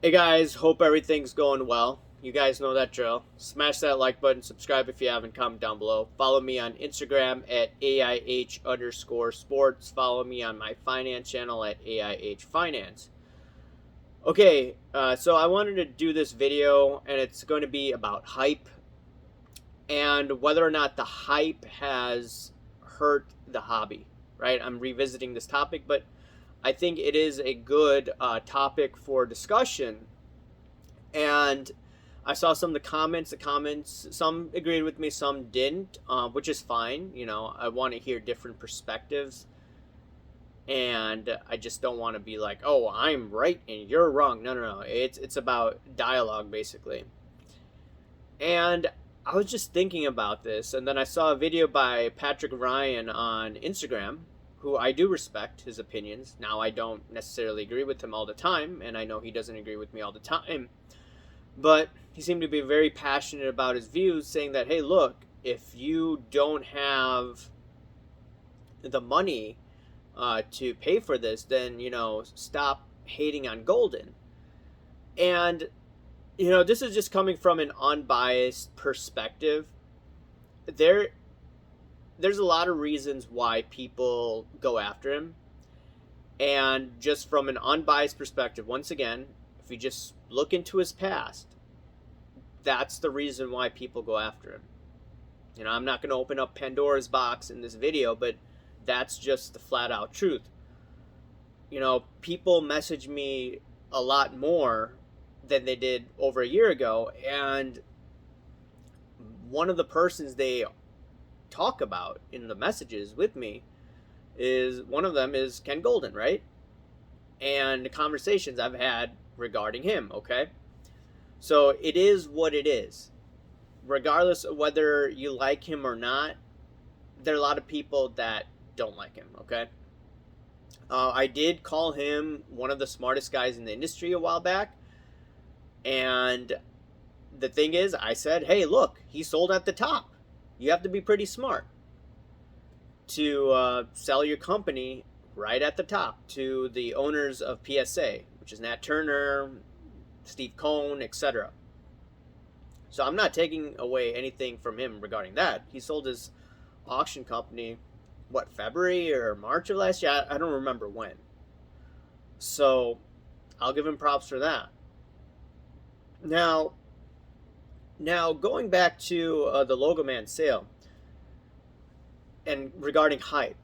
Hey guys, hope everything's going well. You guys know that drill. Smash that like button, subscribe if you haven't, comment down below. Follow me on Instagram at AIH_sports. Follow me on my finance channel at AIH Finance. Okay, so I wanted to do this video and it's going to be about hype and whether or not the hype has hurt the hobby, right? I'm revisiting this topic, but I think it is a good topic for discussion. And I saw some of the comments. Some agreed with me, some didn't, which is fine. You know, I want to hear different perspectives, and I just don't want to be like, "Oh, I'm right and you're wrong." No, no, no. It's about dialogue, basically. And I was just thinking about this, and then I saw a video by Patrick Ryan on Instagram, who I do respect his opinions. Now, I don't necessarily agree with him all the time, and I know he doesn't agree with me all the time. But he seemed to be very passionate about his views, saying that, hey, look, if you don't have the money to pay for this, then, stop hating on Golden. And, this is just coming from an unbiased perspective. There's a lot of reasons why people go after him. And just from an unbiased perspective, once again, if you just look into his past, that's the reason why people go after him. I'm not going to open up Pandora's box in this video, but that's just the flat out truth. People message me a lot more than they did over a year ago, and one of the persons they talk about in the messages with me is one of them is Ken Golden, right? And the conversations I've had regarding him, okay? So it is what it is. Regardless of whether you like him or not, there are a lot of people that don't like him, okay? I did call him one of the smartest guys in the industry a while back. And the thing is, I said, hey, look, he sold at the top. You have to be pretty smart to sell your company right at the top to the owners of PSA, which is Nat Turner, Steve Cohn, etc. So I'm not taking away anything from him regarding that. He sold his auction company, February or March of last year? I don't remember when. So I'll give him props for that. Now going back to the Logo Man sale and regarding hype,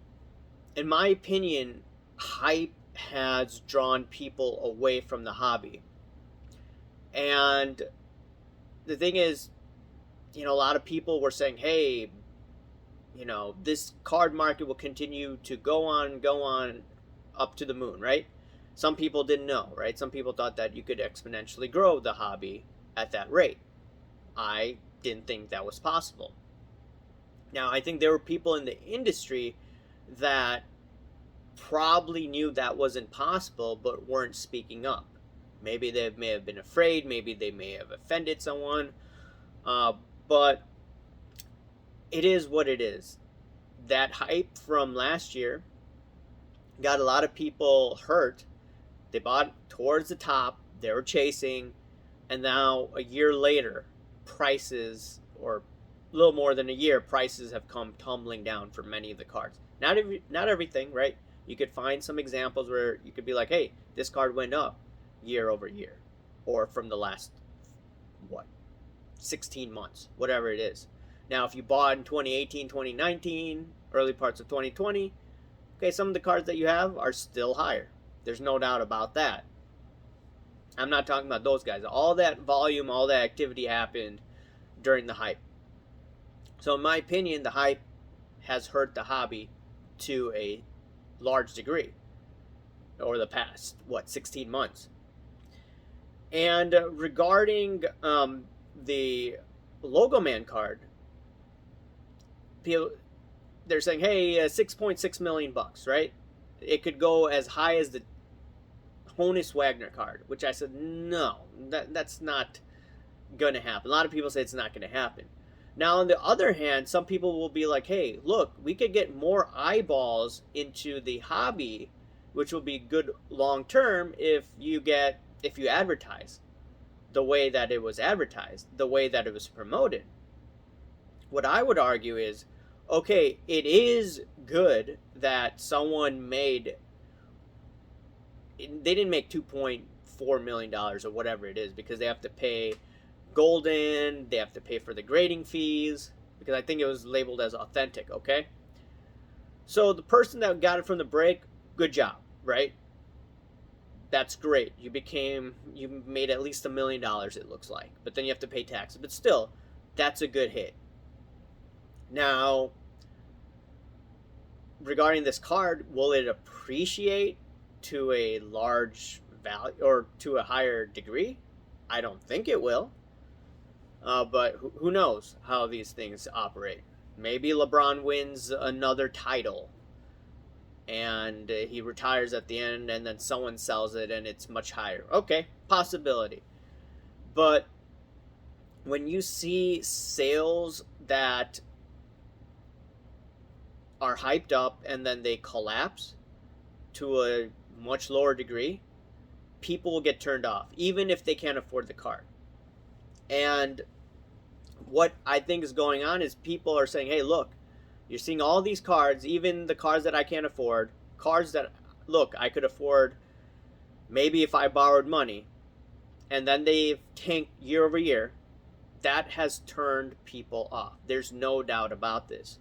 in my opinion, hype has drawn people away from the hobby. And the thing is, a lot of people were saying, hey, this card market will continue to go on up to the moon, right? Some people didn't know, right? Some people thought that you could exponentially grow the hobby at that rate. I didn't think that was possible. Now, I think there were people in the industry that probably knew that wasn't possible but weren't speaking up. Maybe they may have been afraid, maybe they may have offended someone, but it is what it is. That hype from last year got a lot of people hurt. They bought towards the top, they were chasing, and now a year later, prices, or a little more than a year, prices have come tumbling down for many of the cards. Not everything, right? You could find some examples where you could be like, hey, this card went up year over year, or from the last 16 months, whatever it is. Now, if you bought in 2018, 2019, early parts of 2020, okay, some of the cards that you have are still higher. There's no doubt about that. I'm not talking about those guys. All that volume, all that activity happened during the hype. So in my opinion, the hype has hurt the hobby to a large degree over the past, 16 months. And regarding the Logo Man card, people, they're saying, hey, $6.6 million, right? It could go as high as the Honus Wagner card, which I said, no, that's not going to happen. A lot of people say it's not going to happen. Now, on the other hand, some people will be like, hey, look, we could get more eyeballs into the hobby, which will be good long term if you get if you advertise the way that it was advertised, the way that it was promoted. What I would argue is, okay, it is good that someone made, they didn't make $2.4 million or whatever it is, because they have to pay Golden, they have to pay for the grading fees, because I think it was labeled as authentic, okay? So the person that got it from the break, good job, right? That's great. You made at least $1 million, it looks like. But then you have to pay taxes. But still, that's a good hit. Now, regarding this card, will it appreciate to a large value or to a higher degree? I don't think it will. But who knows how these things operate? Maybe LeBron wins another title and he retires at the end, and then someone sells it and it's much higher. Okay, possibility. But when you see sales that are hyped up and then they collapse to a much lower degree, people will get turned off, even if they can't afford the card. And what I think is going on is people are saying, hey, look, you're seeing all these cards, even the cards that I can't afford, cards that, look, I could afford maybe if I borrowed money, and then they've tanked year over year. That has turned people off. There's no doubt about this.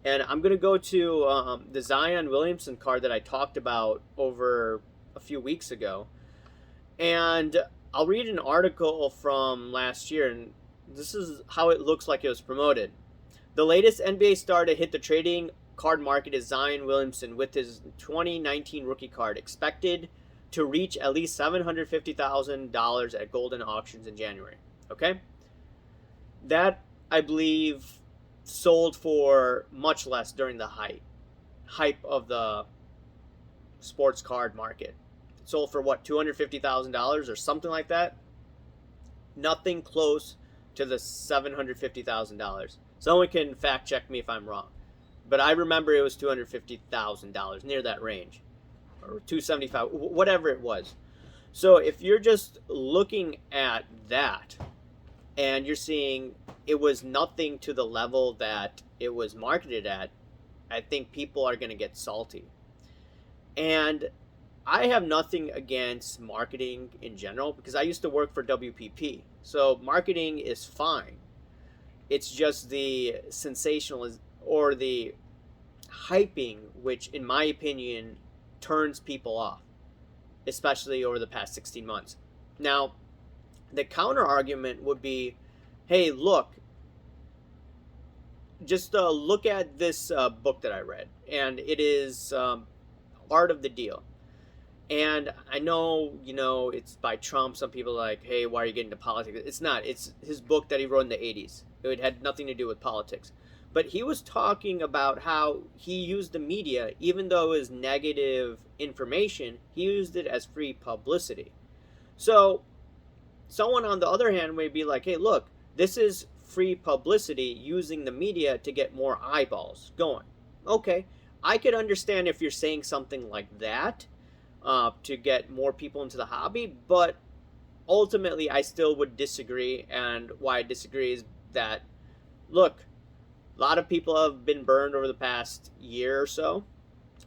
And I'm going to go to the Zion Williamson card that I talked about over a few weeks ago. And I'll read an article from last year, and this is how it looks like it was promoted. The latest NBA star to hit the trading card market is Zion Williamson with his 2019 rookie card, expected to reach at least $750,000 at Golden auctions in January. Okay? That, I believe, sold for much less during the hype of the sports card market. It sold for what, $250,000 or something like that? Nothing close to the $750,000. Someone can fact check me if I'm wrong, but I remember it was $250,000, near that range, or $275, whatever it was. So if you're just looking at that and you're seeing it was nothing to the level that it was marketed at, I think people are going to get salty. And I have nothing against marketing in general, because I used to work for WPP. So marketing is fine. It's just the sensationalism or the hyping, which in my opinion turns people off, especially over the past 16 months. Now, the counter argument would be, hey, look, just look at this book that I read, and it is Art of the Deal. And I know, it's by Trump. Some people are like, hey, why are you getting into politics? It's not. It's his book that he wrote in the 80s. It had nothing to do with politics. But he was talking about how he used the media, even though it was negative information, he used it as free publicity. So someone on the other hand may be like, hey, look, this is free publicity using the media to get more eyeballs going. Okay, I could understand if you're saying something like that, to get more people into the hobby, but ultimately I still would disagree. And why I disagree is that, look, a lot of people have been burned over the past year or so,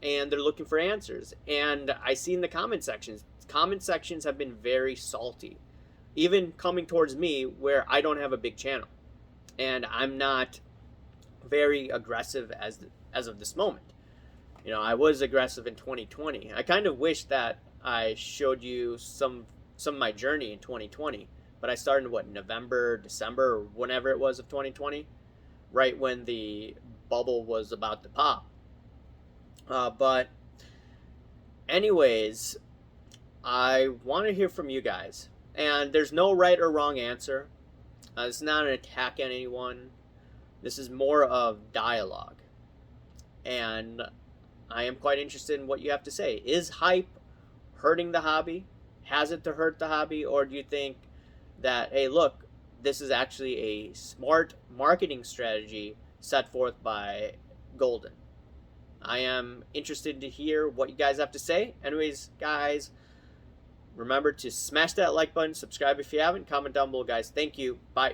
and they're looking for answers. And I see in the comment sections have been very salty, even coming towards me where I don't have a big channel and I'm not very aggressive as of this moment. I was aggressive in 2020. I kind of wish that I showed you some of my journey in 2020, but I started in November, December, or whenever it was of 2020, right when the bubble was about to pop. But anyways, I want to hear from you guys, and there's no right or wrong answer. It's not an attack on anyone. This is more of dialogue, and I am quite interested in what you have to say. Is hype hurting the hobby? Has it to hurt the hobby? Or do you think that, hey, look, this is actually a smart marketing strategy set forth by Golden? I am interested to hear what you guys have to say. Anyways, guys, Remember to smash that like button, subscribe if you haven't, comment down below, guys. Thank you. Bye.